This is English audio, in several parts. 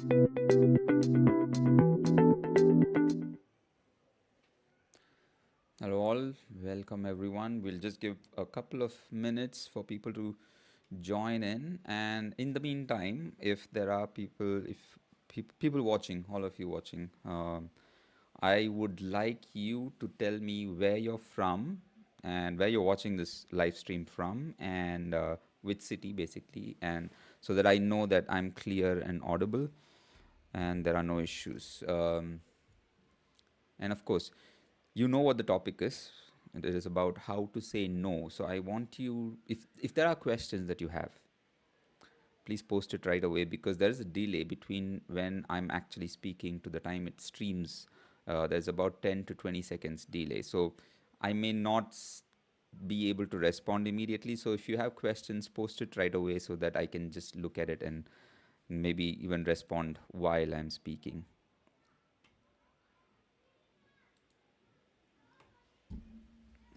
Hello, all. Welcome, everyone. We'll just give a couple of minutes for people to join in. And in the meantime, if there are people, if people watching, all of you watching, I would like you to tell me where you're from and where you're watching this live stream from and which city, basically, and so that I know that I'm clear and audible and there are no issues. And of course, you know what the topic is. It is about how to say no. So I want you, if there are questions that you have, please post it right away because there is a delay between when I'm actually speaking to the time it streams. There's about 10 to 20 seconds delay. So I may not be able to respond immediately. So if you have questions, post it right away so that I can just look at it and maybe even respond while I'm speaking.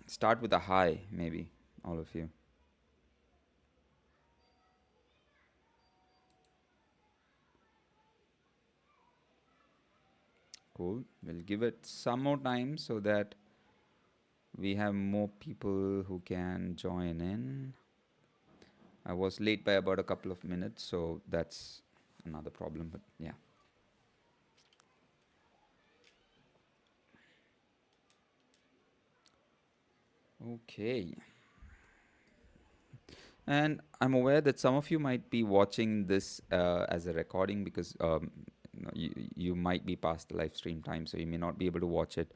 Start with a hi, maybe, all of you. Cool. We'll give it some more time so that we have more people who can join in. I was late by about a couple of minutes, so that's another problem, but yeah. Okay. And I'm aware that some of you might be watching this as a recording because you might be past the live stream time, so you may not be able to watch it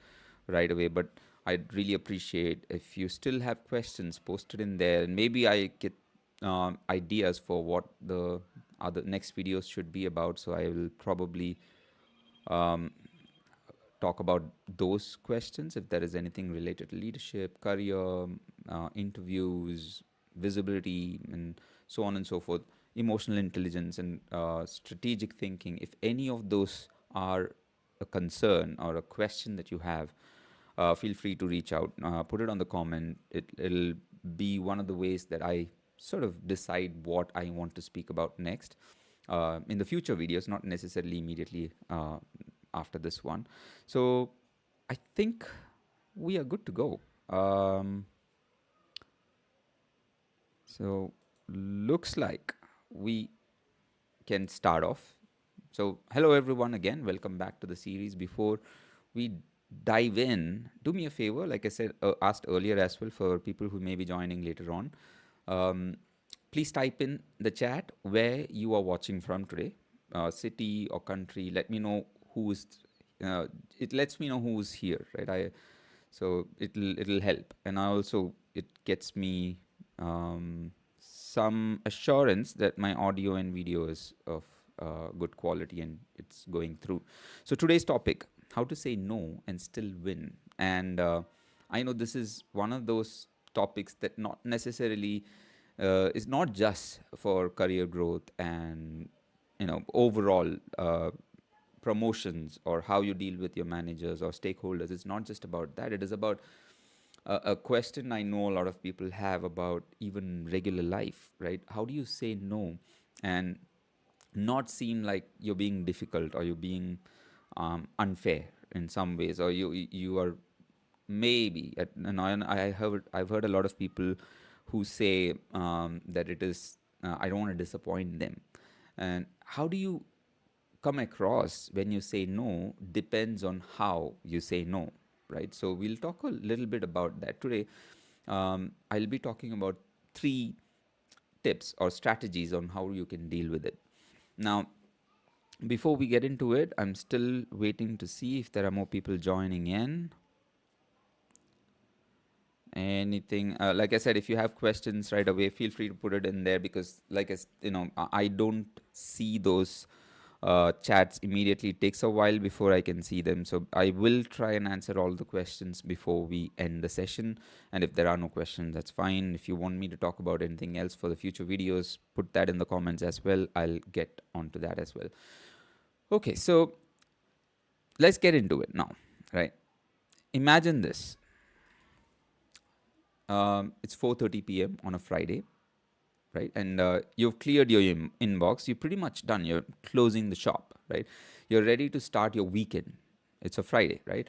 right away. But I'd really appreciate if you still have questions posted in there, and maybe I get ideas for what the other next videos should be about. So I will probably um, talk about those questions if there is anything related to leadership, career, interviews, visibility, and so on and so forth, emotional intelligence and strategic thinking. If any of those are a concern or a question that you have, feel free to reach out. Put it on the comment. It'll be one of the ways that I sort of decide what I want to speak about next in the future videos, not necessarily immediately after this one. So I think we are good to go. So looks like we can start off. So hello everyone again. Welcome back to the series. Before we dive in, do me a favor. Like I said, asked earlier as well for people who may be joining later on. Um, please type in the chat where you are watching from today, city or country. Let me know who is. Uh, it lets me know who is here, right? So it'll help, and I also it gets me some assurance that my audio and video is of good quality and it's going through. So today's topic: how to say no and still win. And I know this is one of those topics that not necessarily is not just for career growth and overall promotions or how you deal with your managers or stakeholders. It's not just about that. It is about a question I know a lot of people have about even regular life, right? How do you say no and not seem like you're being difficult or you're being unfair in some ways, or you are maybe and I've heard a lot of people who say that it is I don't want to disappoint them. And how do you come across when you say no depends on how you say no, right? So we'll talk a little bit about that today. I'll be talking about 3 tips or strategies on how you can deal with it. Now, before we get into it, I'm still waiting to see if there are more people joining in. Anything like I said, if you have questions right away, feel free to put it in there because like I don't see those chats immediately. It takes a while before I can see them, so I will try and answer all the questions before we end the session. And if there are no questions, that's fine. If you want me to talk about anything else for the future videos, put that in the comments as well. I'll get onto that as well. Okay, so let's get into it now, right? Imagine this. It's 4:30 p.m. on a Friday. right? And you've cleared your inbox. You're pretty much done. You're closing the shop, right? You're ready to start your weekend. It's a Friday, right?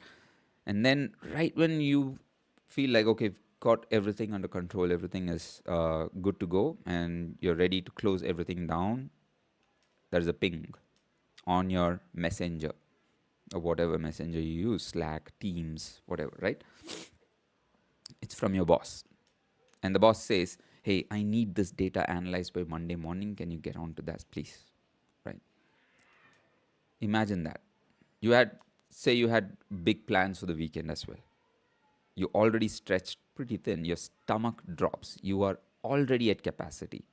And then right when you feel like, okay, got everything under control, everything is good to go, and you're ready to close everything down, there's a ping on your messenger, or whatever messenger you use, Slack, Teams, whatever, right? It's from your boss. And the boss says, hey, I need this data analyzed by Monday morning. Can you get on to that, please? Right? Imagine that. You had, say, you had big plans for the weekend as well. You already stretched pretty thin. Your stomach drops. You are already at capacity.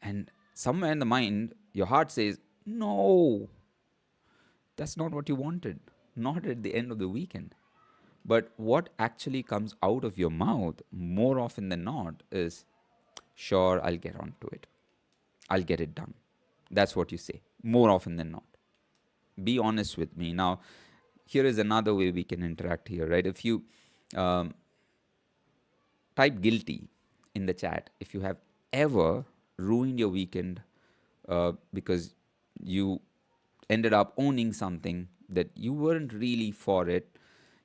And somewhere in the mind, your heart says, no, that's not what you wanted. Not at the end of the weekend. But what actually comes out of your mouth more often than not is, sure, I'll get on to it. I'll get it done. That's what you say more often than not. Be honest with me. Now, here is another way we can interact here, right? If you um, type guilty in the chat, if you have ever ruined your weekend because you ended up owning something that you weren't really for it,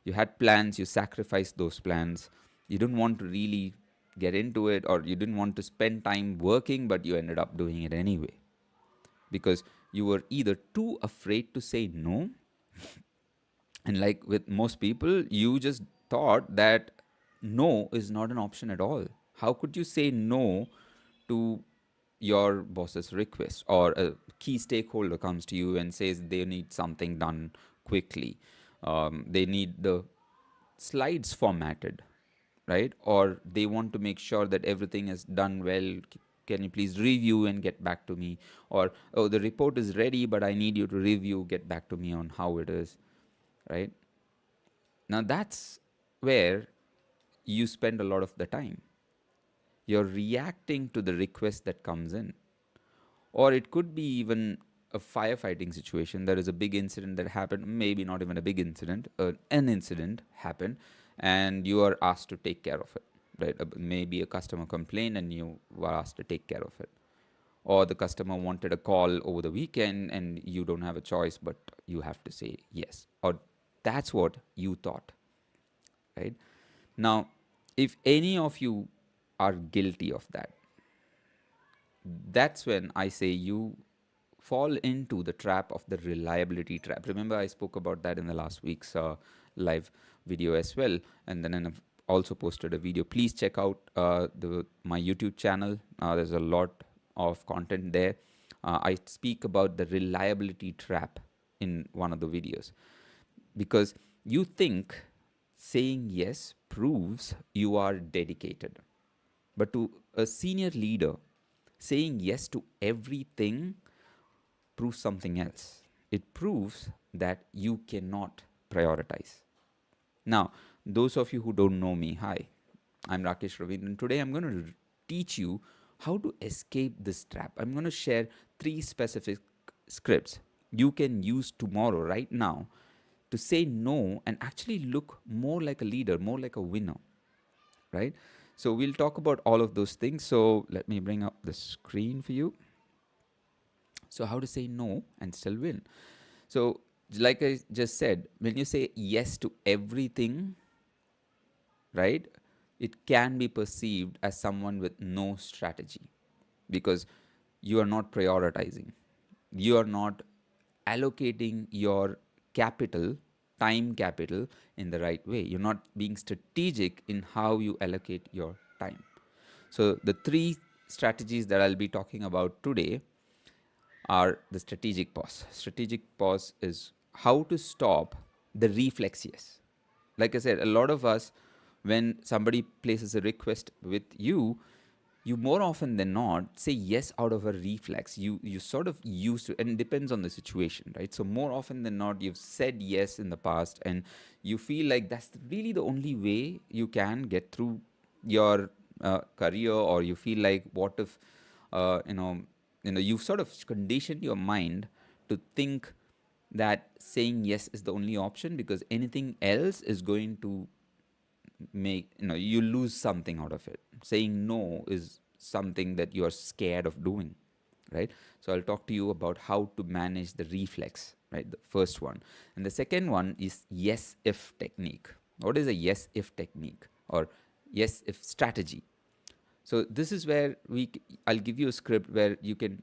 you had plans, you sacrificed those plans, you didn't want to really get into it, or you didn't want to spend time working, but you ended up doing it anyway because you were either too afraid to say no, and like with most people, you just thought that no is not an option at all. How could you say no to your boss's request, or a key stakeholder comes to you and says they need something done quickly? They need the slides formatted, right? Or they want to make sure that everything is done well. Can you please review and get back to me? Or, oh, the report is ready, but I need you to review, get back to me on how it is, right? Now that's where you spend a lot of the time. You're reacting to the request that comes in. Or it could be even a firefighting situation. There is a big incident that happened, maybe not even a big incident, an incident happened, and you are asked to take care of it. Right? Maybe a customer complained and you were asked to take care of it. Or the customer wanted a call over the weekend and you don't have a choice, but you have to say yes. Or that's what you thought, right? Now, if any of you are guilty of that, that's when I say you fall into the trap of the reliability trap. Remember, I spoke about that in the last week's live video as well, and then I've also posted a video. Please check out my YouTube channel. There's a lot of content there. I speak about the reliability trap in one of the videos, because you think saying yes proves you are dedicated. But to a senior leader, saying yes to everything proves something else. It proves that you cannot prioritize. Now, those of you who don't know me, hi, I'm Rakesh Ravindran. Today I'm going to teach you how to escape this trap. I'm going to share 3 specific scripts you can use tomorrow, right now, to say no and actually look more like a leader, more like a winner, right? So we'll talk about all of those things. So let me bring up the screen for you. So how to say no and still win. So like I just said, when you say yes to everything, right, it can be perceived as someone with no strategy, because you are not prioritizing. You are not allocating your capital, time capital, in the right way. You're not being strategic in how you allocate your time. So the 3 strategies that I'll be talking about today are the strategic pause. Strategic pause is how to stop the reflex yes. Like I said, a lot of us, when somebody places a request with you, you more often than not say yes out of a reflex. You sort of used to, and it depends on the situation, right? So more often than not, you've said yes in the past, and you feel like that's really the only way you can get through your career, or you feel like, what if, uh, you know, you've sort of conditioned your mind to think that saying yes is the only option, because anything else is going to make you lose something out of it. Saying no is something that you're scared of doing, right? So I'll talk to you about how to manage the reflex, right? The first one. And the second one is yes if technique. What is a yes if technique or yes if strategy? So this is where I'll give you a script where you can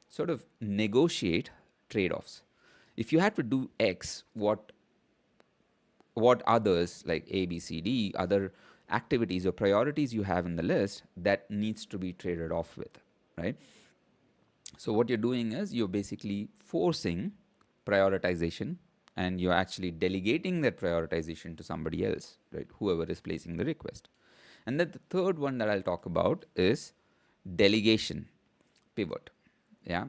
sort of negotiate trade-offs. If you had to do X, what others like A, B, C, D, other activities or priorities you have in the list that needs to be traded off with, right? So what you're doing is you're basically forcing prioritization and you're actually delegating that prioritization to somebody else, right? Whoever is placing the request. And then the third one that I'll talk about is delegation pivot. Yeah.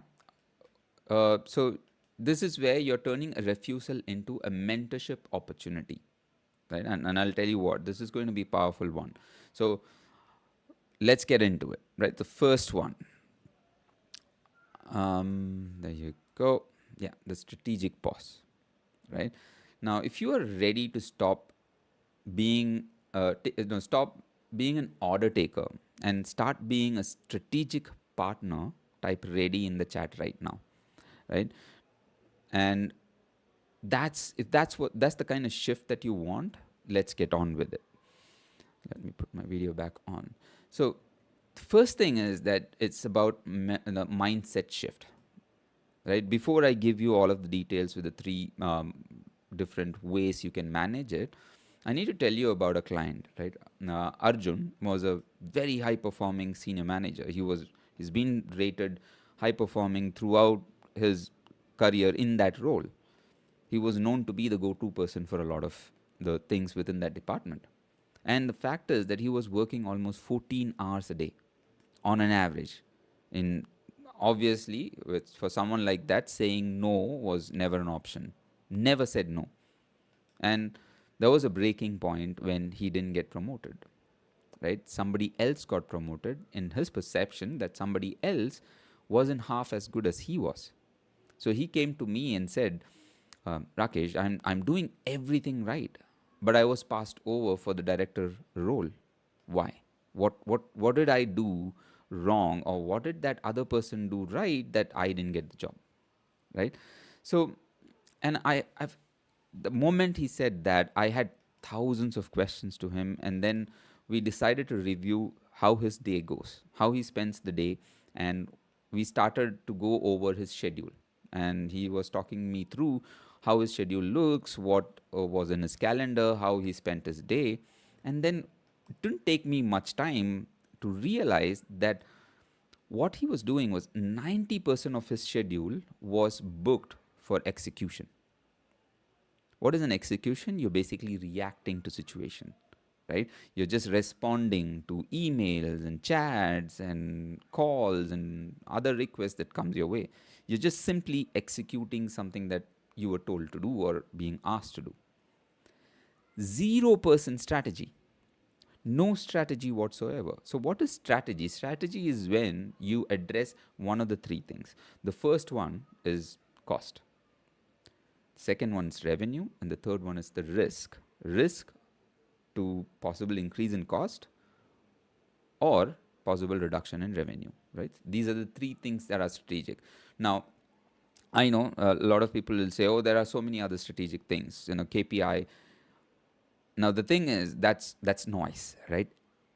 So this is where you're turning a refusal into a mentorship opportunity, right? And I'll tell you what, this is going to be a powerful one. So let's get into it, right? The first one, there you go. Yeah, the strategic pause, right? Now, if you are ready to being, stop being an order taker and start being a strategic partner, type ready in the chat right now, right? And that's if that's the kind of shift that you want, let's get on with it. Let me put my video back on. So the first thing is that it's about the mindset shift, right? Before I give you all of the details with the three different ways you can manage it, I need to tell you about a client, right? Arjun was a very high performing senior manager. He's been rated high performing throughout his career in that role. He was known to be the go-to person for a lot of the things within that department. And the fact is that he was working almost 14 hours a day on an average. In obviously, for someone like that, saying no was never an option. Never said no. And there was a breaking point when he didn't get promoted. Right? Somebody else got promoted in his perception that somebody else wasn't half as good as he was. So he came to me and said, Rakesh, I'm doing everything right, but I was passed over for the director role. Why? What did I do wrong, or what did that other person do right that I didn't get the job, right? So, and I've the moment he said that, I had thousands of questions to him, and then we decided to review how his day goes, how he spends the day, and we started to go over his schedule. And he was talking me through how his schedule looks, what was in his calendar, how he spent his day, and then it didn't take me much time to realize that what he was doing was 90% of his schedule was booked for execution. What is an execution? You're basically reacting to situation, right? You're just responding to emails and chats and calls and other requests that comes your way. You're just simply executing something that you were told to do or being asked to do. 0% strategy. No strategy whatsoever. So, what is strategy? Strategy is when you address one of the three things. The first one is cost, second one is revenue, and the third one is the risk. Risk to possible increase in cost or possible reduction in revenue, right? These are the three things that are strategic. Now, I know a lot of people will say, oh, there are so many other strategic things, KPI. Now, the thing is, that's noise, right?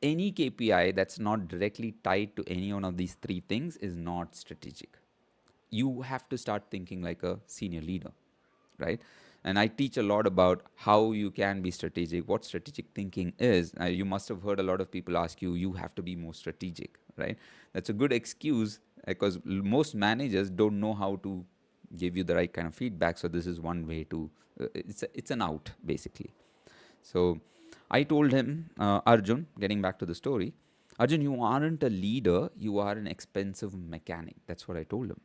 Any KPI that's not directly tied to any one of these three things is not strategic. You have to start thinking like a senior leader, right? And I teach a lot about how you can be strategic, what strategic thinking is. You must have heard a lot of people ask you, you have to be more strategic, right? That's a good excuse because most managers don't know how to give you the right kind of feedback. So this is one way to, it's an out basically. So I told him, Arjun, getting back to the story, Arjun, you aren't a leader, you are an expensive mechanic. That's what I told him.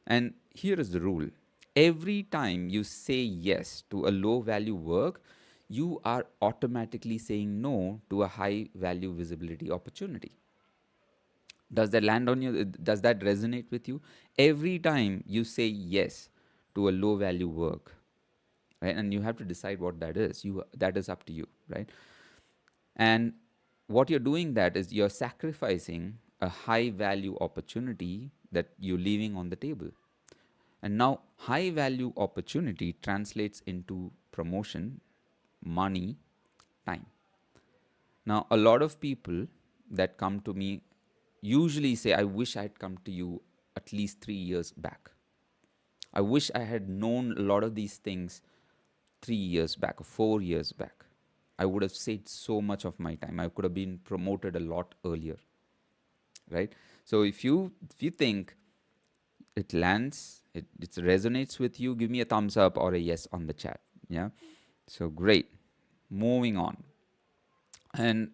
And here is the rule: every time you say yes to a low value work, you are automatically saying no to a high value visibility opportunity. Does that land on you? Does that resonate with you? Every time you say yes to a low value work, right? And you have to decide what that is. That is up to you, right? And what you're doing that is you're sacrificing a high value opportunity that you're leaving on the table. And now, high value opportunity translates into promotion, money, time. Now, a lot of people that come to me usually say, I wish I'd come to you at least 3 years back. I wish I had known a lot of these things 3 years back or 4 years back. I would have saved so much of my time. I could have been promoted a lot earlier, right? So if you think it lands, it resonates with you, give me a thumbs up or a yes on the chat. Yeah. So great. Moving on. And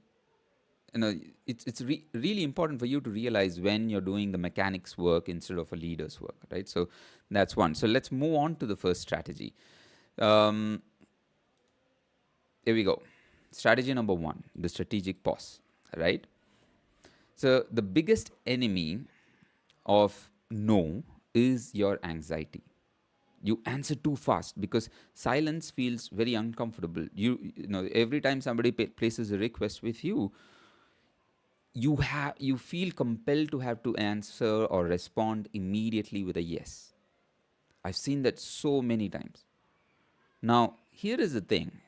you know it's really important for you to realize when you're doing the mechanics work instead of a leader's work, right? So that's one. So let's move on to the first strategy. um, Here we go. Strategy number one, the strategic pause, right? So the biggest enemy of no is your anxiety. You answer too fast because silence feels very uncomfortable. You know, every time somebody places a request with you, you feel compelled to have to answer or respond immediately with a yes. I've seen that so many times. Now, here is the thing,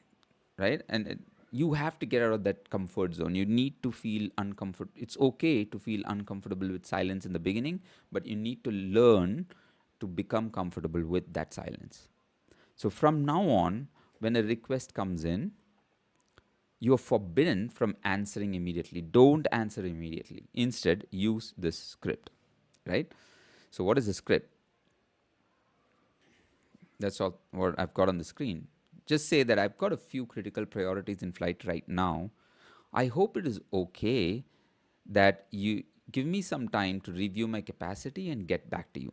right? And you have to get out of that comfort zone. You need to feel uncomfortable. It's okay to feel uncomfortable with silence in the beginning, but you need to learn to become comfortable with that silence. So from now on, when a request comes in, you are forbidden from answering immediately. Don't answer immediately. Instead, use this script, right? So what is the script? That's all what I've got on the screen. Just say that I've got a few critical priorities in flight right now. I hope it is okay that you give me some time to review my capacity and get back to you.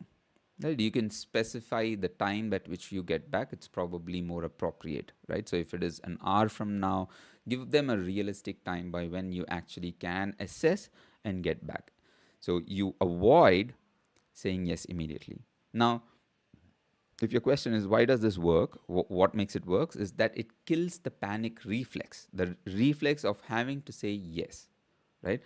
Right? You can specify the time at which you get back. It's probably more appropriate, right? So if it is an hour from now, give them a realistic time by when you actually can assess and get back. So you avoid saying yes immediately. Now, if your question is why does this work, what makes it work is that it kills the panic reflex, the reflex of having to say yes, right?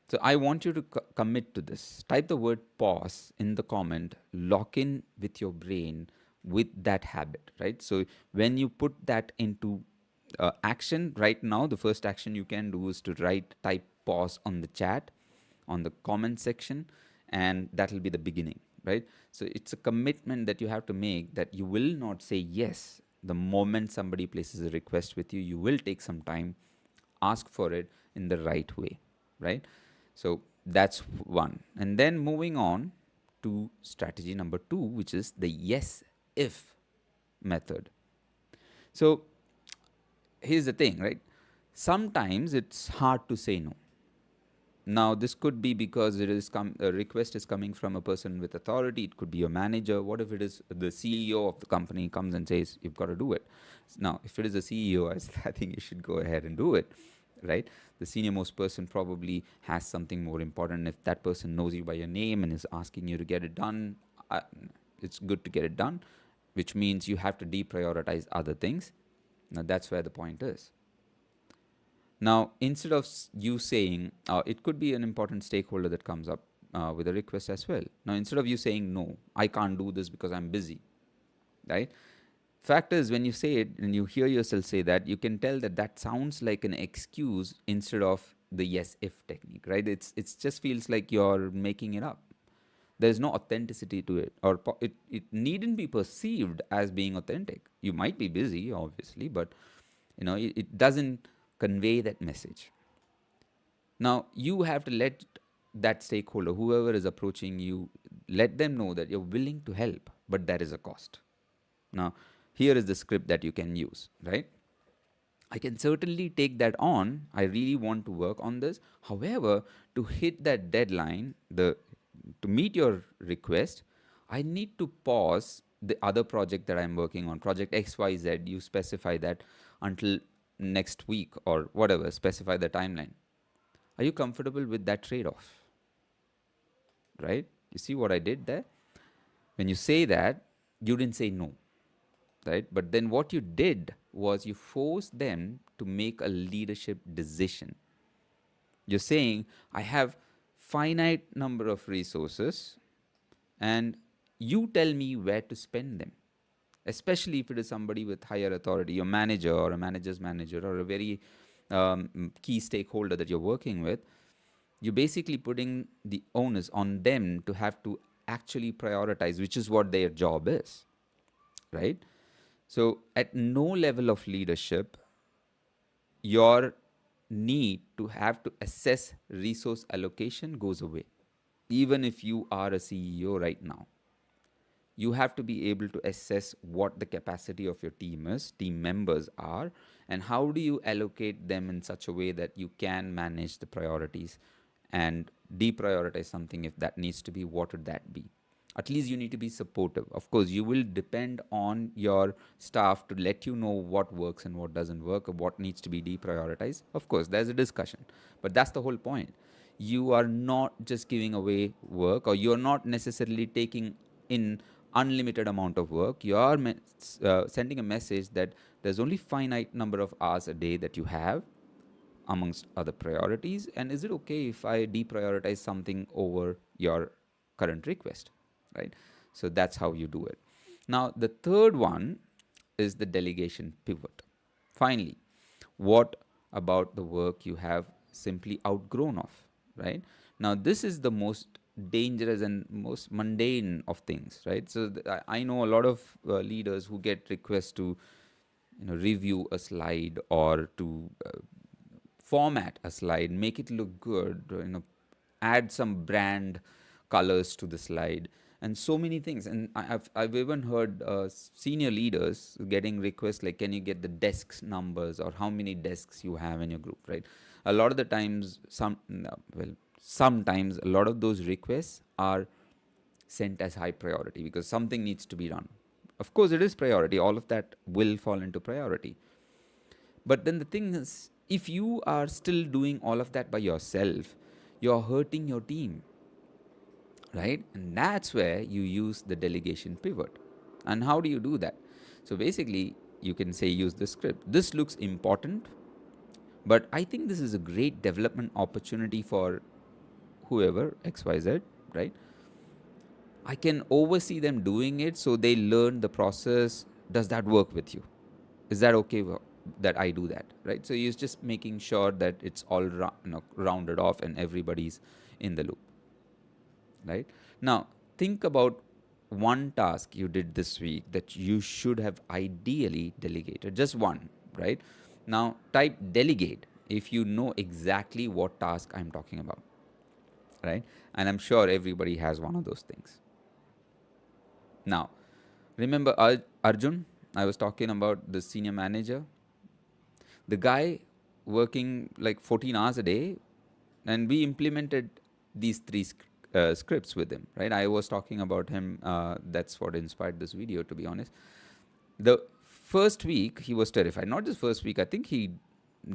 So I want you to commit to this. Type the word pause in the comment, lock in with your brain with that habit, right? So when you put that into action right now, the first action you can do is to type pause on the chat, on the comment section, and that'll be the beginning, right? So it's a commitment that you have to make that you will not say yes the moment somebody places a request with you. You will take some time, ask for it in the right way, right? So that's one. And then moving on to strategy number two, which is the yes if method. So here's the thing, right? Sometimes it's hard to say no. Now, this could be because a request is coming from a person with authority. It could be your manager. What if it is the CEO of the company comes and says, you've got to do it? Now, if it is a CEO, I think you should go ahead and do it, right? The senior most person probably has something more important. If that person knows you by your name and is asking you to get it done, it's good to get it done, which means you have to deprioritize other things. Now, that's where the point is. Now, instead of you saying, it could be an important stakeholder that comes up with a request as well. Now, instead of you saying, no, I can't do this because I'm busy, right? Fact is, when you say it and you hear yourself say that, you can tell that that sounds like an excuse instead of the yes if technique, right? It just feels like you're making it up. There's no authenticity to it, or it needn't be perceived as being authentic. You might be busy, obviously, but it doesn't convey that message. Now, you have to let that stakeholder, whoever is approaching you, let them know that you're willing to help, but there is a cost. Now, here is the script that you can use, right? I can certainly take that on. I really want to work on this. However, to hit that deadline, to meet your request, I need to pause the other project that I'm working on, project XYZ. You specify that until next week or whatever, specify the timeline. Are you comfortable with that trade off? Right? You see what I did there? When you say that, you didn't say no, right? But then what you did was you forced them to make a leadership decision. You're saying, I have finite number of resources and you tell me where to spend them. Especially if it is somebody with higher authority, your manager or a manager's manager or a very key stakeholder that you're working with, you're basically putting the onus on them to have to actually prioritize, which is what their job is, right? So, at no level of leadership, your need to have to assess resource allocation goes away. Even if you are a CEO right now, you have to be able to assess what the capacity of your team is, team members are, and how do you allocate them in such a way that you can manage the priorities and deprioritize something if that needs to be. What would that be? At least you need to be supportive. Of course, you will depend on your staff to let you know what works and what doesn't work, or what needs to be deprioritized. Of course, there's a discussion, but that's the whole point. You are not just giving away work, or you're not necessarily taking in unlimited amount of work. You are sending a message that there's only finite number of hours a day that you have amongst other priorities, and is it okay if I deprioritize something over your current request, right? So that's how you do it. Now the third one is the delegation pivot. Finally, what about the work you have simply outgrown of, right? Now this is the most dangerous and most mundane of things, right? So I know a lot of leaders who get requests to review a slide or to format a slide, make it look good, add some brand colors to the slide, and so many things. And I've even heard senior leaders getting requests like, can you get the desks numbers or how many desks you have in your group, right? A lot of the times, sometimes a lot of those requests are sent as high priority because something needs to be done. Of course, it is priority. All of that will fall into priority. But then the thing is, if you are still doing all of that by yourself, you're hurting your team, right? And that's where you use the delegation pivot. And how do you do that? So basically, you can say use the script. This looks important, but I think this is a great development opportunity for whoever, XYZ, right? I can oversee them doing it so they learn the process. Does that work with you? Is that okay that I do that, right? So you're just making sure that it's all rounded off and everybody's in the loop, right? Now, think about one task you did this week that you should have ideally delegated, just one, right? Now, type delegate if you know exactly what task I'm talking about, right? And I'm sure everybody has one of those things. Now, remember Arjun? I was talking about the senior manager. The guy working like 14 hours a day, and we implemented these three scripts with him, right? I was talking about him. That's what inspired this video, to be honest. The first week, he was terrified. Not just first week, I think he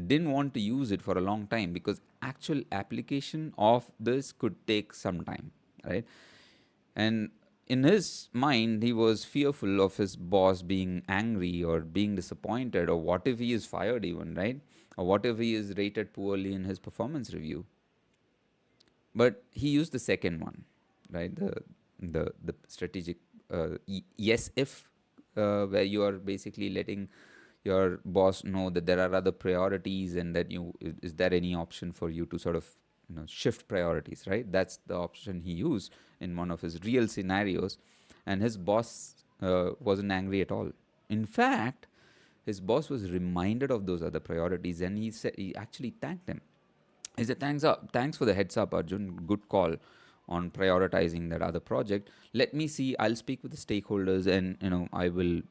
didn't want to use it for a long time because actual application of this could take some time, right? And in his mind, he was fearful of his boss being angry or being disappointed, or what if he is fired, even, right? Or what if he is rated poorly in his performance review? But he used the second one, right? The strategic yes if, where you are basically letting your boss know that there are other priorities and that is there any option for you to sort of shift priorities, right? That's the option he used in one of his real scenarios, and his boss wasn't angry at all. In fact, his boss was reminded of those other priorities, and he actually thanked him. He said, thanks for the heads up, Arjun. Good call on prioritizing that other project. Let me see. I'll speak with the stakeholders, and I will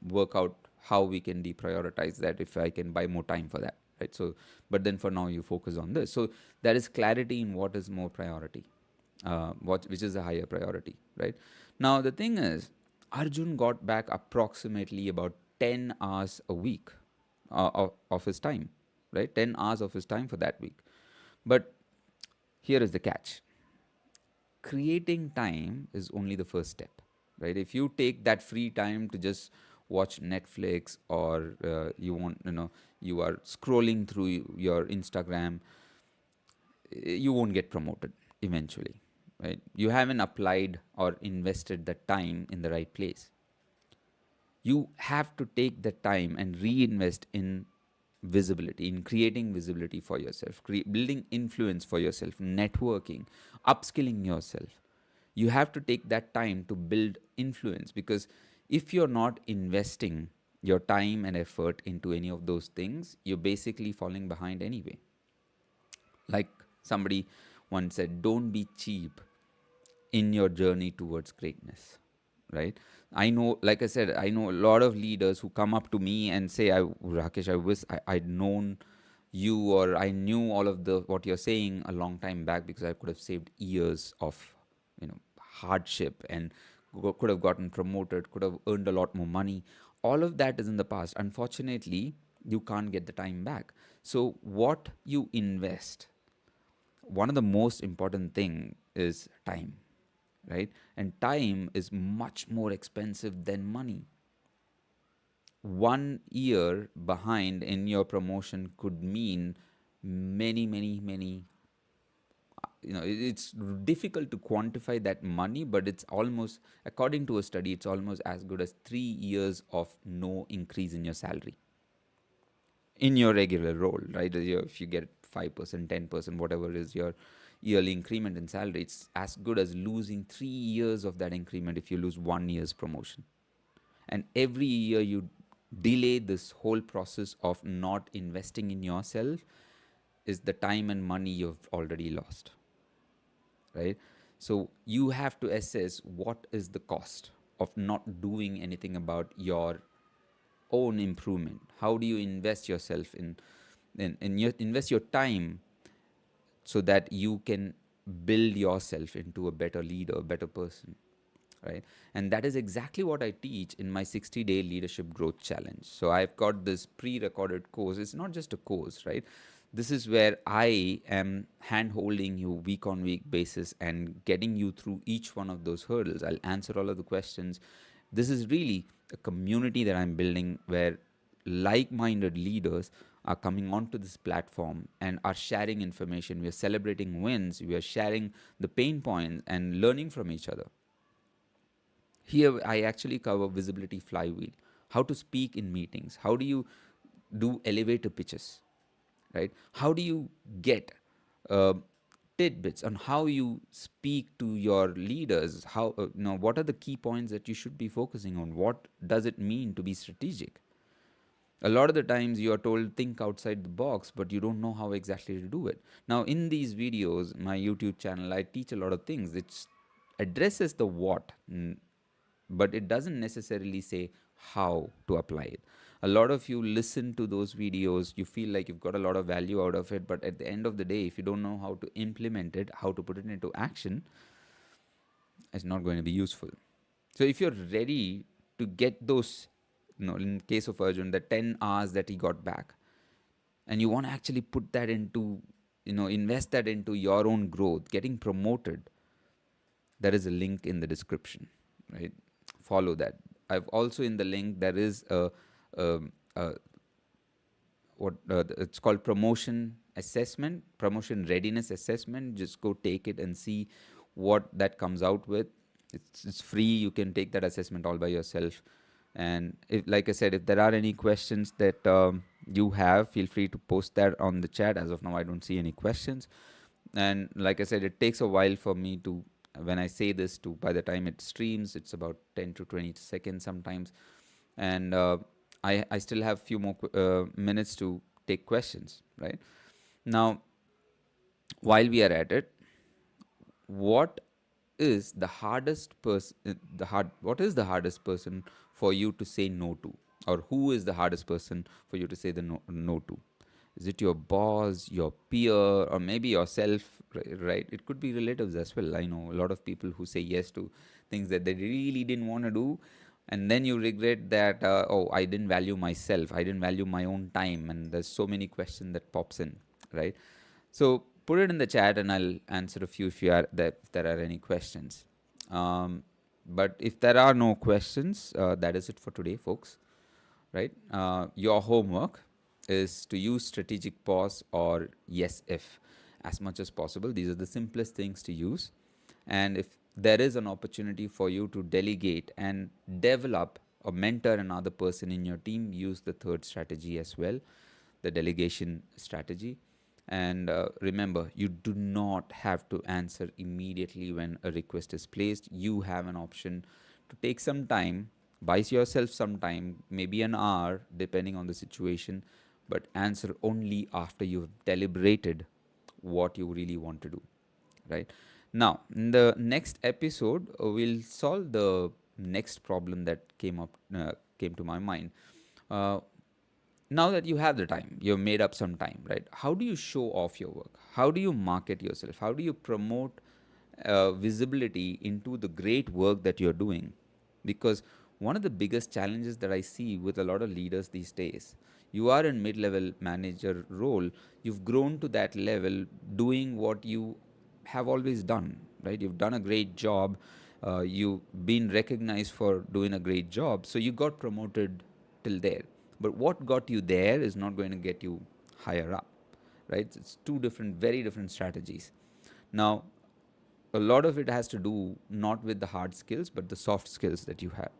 work out how we can deprioritize that if I can buy more time for that, right? So, but then for now, you focus on this. So there is clarity in what is more priority, which is a higher priority, right? Now the thing is, Arjun got back approximately about 10 hours a week of his time, right? 10 hours of his time for that week. But here is the catch: creating time is only the first step, right? If you take that free time to just watch Netflix, or you are scrolling through your Instagram, you won't get promoted eventually, right? You haven't applied or invested the time in the right place. You have to take the time and reinvest in visibility, in creating visibility for yourself, building influence for yourself, networking, upskilling yourself. You have to take that time to build influence, because if you're not investing your time and effort into any of those things, you're basically falling behind anyway. Like somebody once said, don't be cheap in your journey towards greatness, right? I know, like I said, I know a lot of leaders who come up to me and say, Rakesh, I wish I'd known you, or I knew all of the what you're saying a long time back, because I could have saved years of, hardship, and could have gotten promoted, could have earned a lot more money. All of that is in the past. Unfortunately, you can't get the time back. So what you invest, one of the most important thing is time, right? And time is much more expensive than money. 1 year behind in your promotion could mean many, many, many. It's difficult to quantify that money, but it's almost, according to a study, it's almost as good as 3 years of no increase in your salary in your regular role, right? If you get 5%, 10%, whatever is your yearly increment in salary, it's as good as losing 3 years of that increment if you lose 1 year's promotion. And every year you delay this whole process of not investing in yourself is the time and money you've already lost, right? So you have to assess what is the cost of not doing anything about your own improvement. How do you invest yourself invest your time so that you can build yourself into a better leader, a better person, right? And that is exactly what I teach in my 60-day leadership growth challenge. So I've got this pre-recorded course. It's not just a course, right? This is where I am hand holding you week on week basis and getting you through each one of those hurdles. I'll answer all of the questions. This is really a community that I'm building where like-minded leaders are coming onto this platform and are sharing information. We are celebrating wins, we are sharing the pain points and learning from each other. Here, I actually cover visibility flywheel, how to speak in meetings, how do you do elevator pitches, right? How do you get uh, tidbits on how you speak to your leaders? How what are the key points that you should be focusing on? What does it mean to be strategic? A lot of the times you are told think outside the box, but you don't know how exactly to do it. Now in these videos, my YouTube channel, I teach a lot of things. It addresses the what, but it doesn't necessarily say how to apply it. A lot of you listen to those videos, you feel like you've got a lot of value out of it, but at the end of the day, if you don't know how to implement it, how to put it into action, it's not going to be useful. So if you're ready to get those, in case of Arjun, the 10 hours that he got back, and you want to actually put that into, invest that into your own growth, getting promoted, there is a link in the description, right? Follow that. I've also in the link there is a, a what it's called promotion readiness assessment. Just go take it and see what that comes out with. It's free. You can take that assessment all by yourself. And if, like I said, if there are any questions that you have, feel free to post that on the chat. As of now, I don't see any questions. And like I said, it takes a while for me to, when I say this, to by the time it streams, it's about 10 to 20 seconds sometimes. And I still have a few more minutes to take questions, right? Now, while we are at it, what is the hardest person, what is the hardest person for you to say no to? Or who is the hardest person for you to say the no to? Is it your boss, your peer, or maybe yourself, right? It could be relatives as well. I know a lot of people who say yes to things that they really didn't want to do, and then you regret that, oh, I didn't value myself, I didn't value my own time, and there's so many questions that pops in, right? So put it in the chat and I'll answer a few if there are any questions. But if there are no questions, that is it for today, folks, right? Your homework is to use strategic pause or yes if. as much as possible. These are the simplest things to use. And if there is an opportunity for you to delegate and develop or mentor another person in your team, use the third strategy as well, the delegation strategy. And remember, you do not have to answer immediately when a request is placed. You have an option to take some time, buy yourself some time, maybe an hour, depending on the situation, but answer only after you've deliberated what you really want to do, right? Now, in the next episode, we'll solve the next problem that came to my mind. Uh, Now that you have the time, you've made up some time, right? How do you show off your work? How do you market yourself? How do you promote visibility into the great work that you're doing? Because one of the biggest challenges that I see with a lot of leaders these days, you are in mid-level manager role, you've grown to that level doing what you have always done, right? You've done a great job, you've been recognized for doing a great job, so you got promoted till there. But what got you there is not going to get you higher up, right? It's two different, very different strategies. Now, a lot of it has to do not with the hard skills, but the soft skills that you have,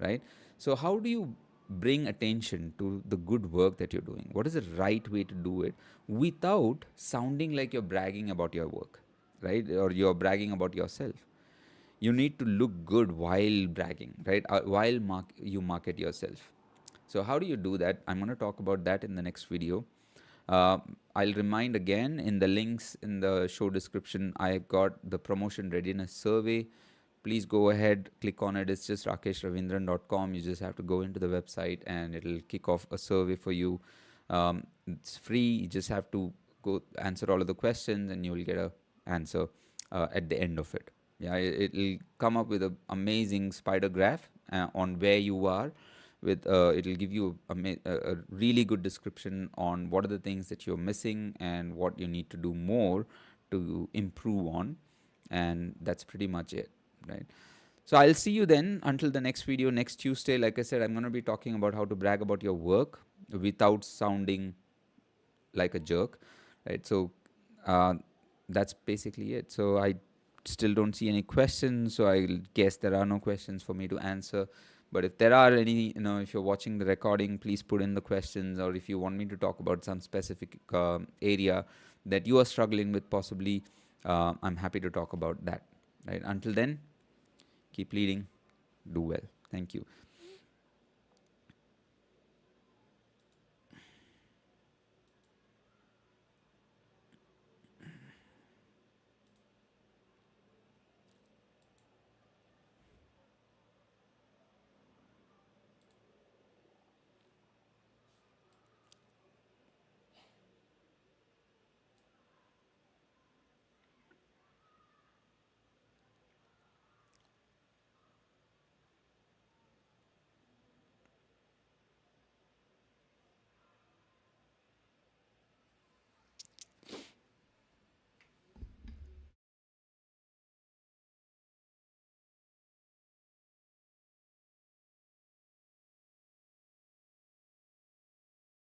right? So, how do you bring attention to the good work that you're doing? What is the right way to do it without sounding like you're bragging about your work, right? Or you're bragging about yourself. You need to look good while bragging, right? While you market yourself. So how do you do that? I'm going to talk about that in the next video. Uh, I'll remind again, in the links in the show description, I've got the promotion readiness survey. Please go ahead, click on it. It's just rakeshravindran.com. You just have to go into the website and it'll kick off a survey for you. It's free. You just have to go answer all of the questions and you'll get a answer at the end of it. Yeah, it'll come up with an amazing spider graph on where you are. With it'll give you a really good description on what are the things that you're missing and what you need to do more to improve on, and that's pretty much it, right? So I'll see you then. Until the next video, next Tuesday. Like I said, I'm going to be talking about how to brag about your work without sounding like a jerk, right? So uh, that's basically it. So I still don't see any questions, so I guess there are no questions for me to answer. But if there are any, if you're watching the recording, please put in the questions, or if you want me to talk about some specific area that you are struggling with, possibly, I'm happy to talk about that, right? Until then, keep leading, do well. Thank you.